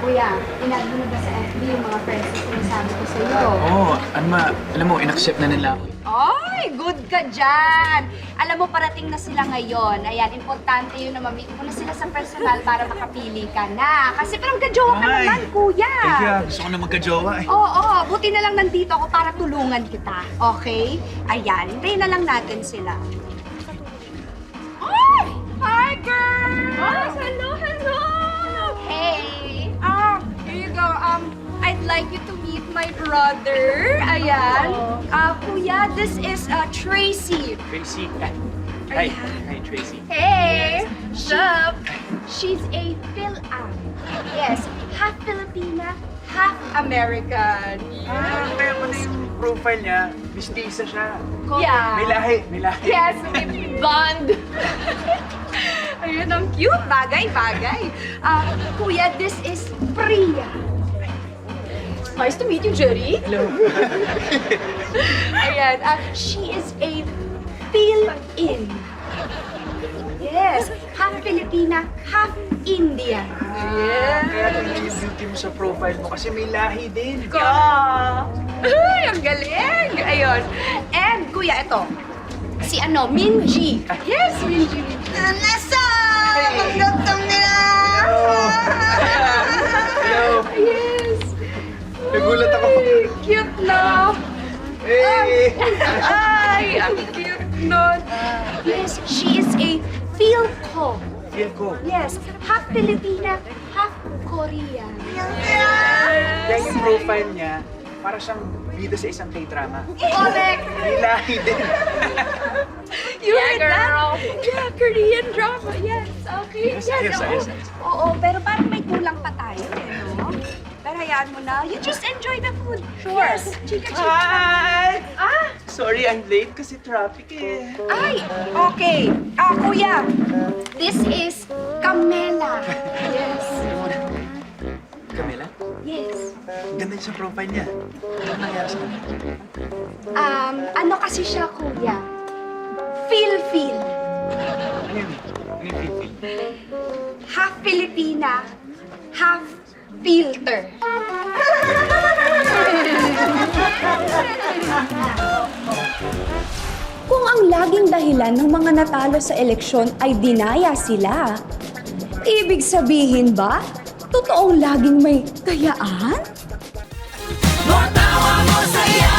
Kuya, inad mo na ba sa FB yung mga friends na sinasabi ko sa'yo? Oo, alam mo, in-accept na nila ako. Ay, good ka dyan! Alam mo, parating na sila ngayon. Ayan, importante yun na ma-meet mo na sila sa personal para makapili ka na. Kasi parang magka-jowa ka Ay. naman, kuya. Kaya gusto ko na magka-jowa eh. Oo, buti na lang nandito ako para tulungan kita. Okay? Ayan, hintayin na lang natin sila. Ay! Hi, girls! Hello, hello! Hey! Here you go. I'd like you to meet my brother. Ayan. Kuya, this is Tracy. Tracy. Hi. Hi, Tracy. Hey! Sup? She's a Phil-Am. Yes, half Filipina, half American. Kaya mo na yung profile niya, mistisa siya. Yeah. May lahi, may lahi. Yes, may blonde. Ayun, ang cute. Bagay, bagay. Kuya, this is Priya. Nice to meet you, Jerry. Hello. Ayan, she is a fill-in. Yes, half Filipina, half Indian. Kaya tingnan yung beauty mo sa profile mo kasi may lahi din. Ay, ang galing! Ayun. And, kuya, ito. Si Minji. Yes, Minji. Nasa! Ang gantong nila! Hello. Yes. Nagulat ako. Ay, cute na. Hey! Ay, ang cute nun. Yes, she is a Philco. Feel ko. Yes, half Filipina, half Korean. Kaya yung profile niya, para siyang bida sa isang K-drama. Correct. May lahi din. You heard that? Yeah, Korean drama. Yes, okay. Yes, Yes, yes, oo. yes, yes. Oo, pero parang may kulang pa tayo, no? Pero hayaan mo na. You just enjoy the food. Sure. Yes, chika. Hi! Ah, Sorry, I'm late kasi traffic eh. ay, okay. Kuya, this is Camela. Yes. Camila, Yes. ganda niya sa profile niya. Ano nangyari sa kanya? Ano kasi siya, kuya? Feel. Ano yun? Ano yung feel? Half Filipina, half filter. Kung ang laging dahilan ng mga natalo sa eleksyon ay dinaya sila, ibig sabihin ba, totoong laging may kayaan? Tawa mo saya